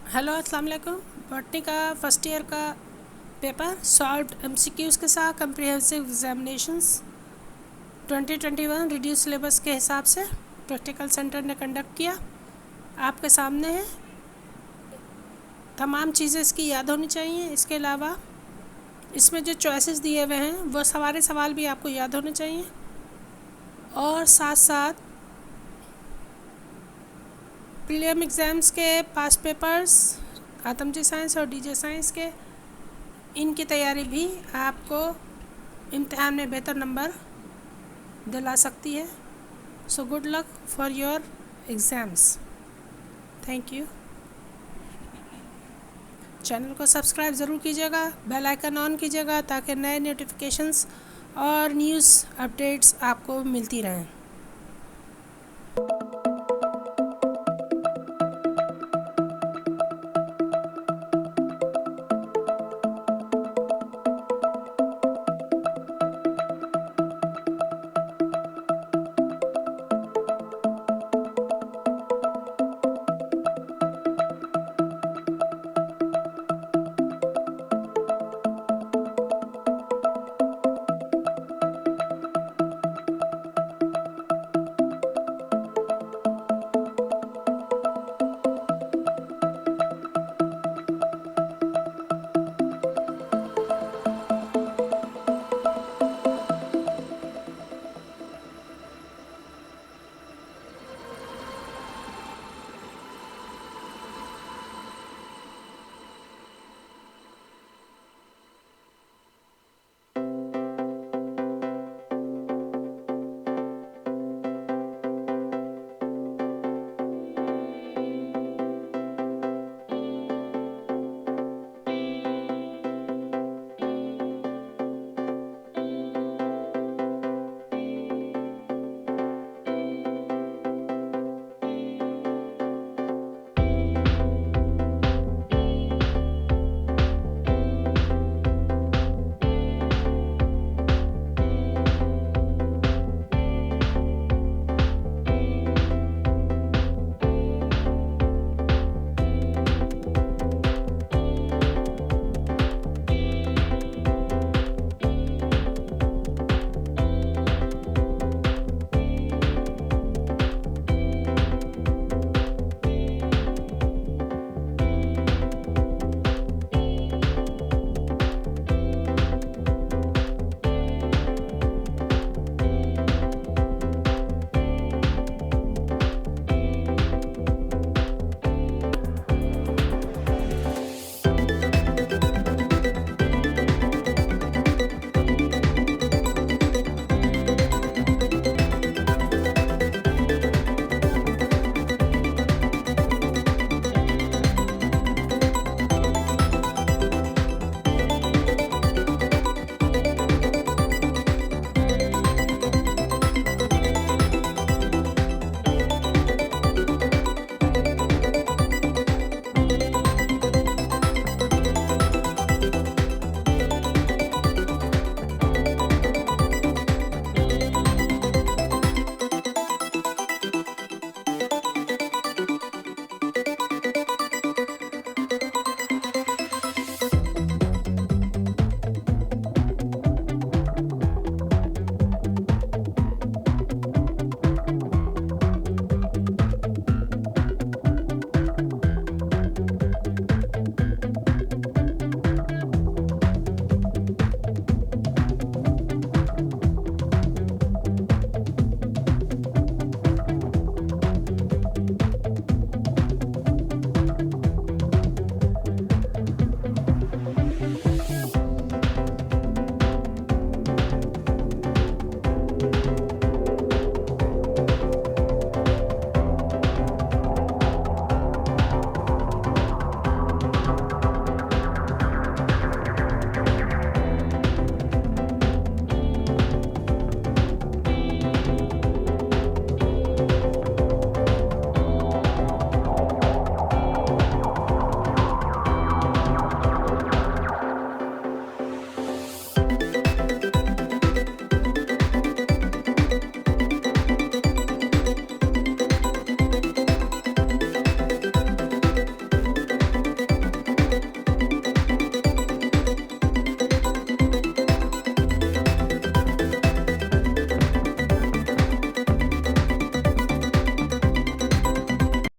हेलो अस्सलाम वालेकुम। बॉटनी का फर्स्ट ईयर का पेपर सॉल्व्ड एमसीक्यूज़ के साथ कम्प्रिहेंसिव एग्जामिनेशंस 2021 रिड्यूस सिलेबस के हिसाब से प्रैक्टिकल सेंटर ने कंडक्ट किया। आपके सामने है, तमाम चीज़ें इसकी याद होनी चाहिए। इसके अलावा इसमें जो चॉइसेस दिए हुए हैं वो सारे सवाल भी आपको याद होने चाहिए, और साथ साथ प्रीलिम एग्ज़ाम्स के पास्ट पेपर्स आतमजी साइंस और डीजे साइंस के, इनकी तैयारी भी आपको इम्तिहान में बेहतर नंबर दिला सकती है। So good luck for your exams. Thank you. Channel को सब्सक्राइब ज़रूर कीजिएगा, बेल आइकन ऑन कीजिएगा ताकि नए नोटिफिकेशंस और न्यूज़ अपडेट्स आपको मिलती रहें।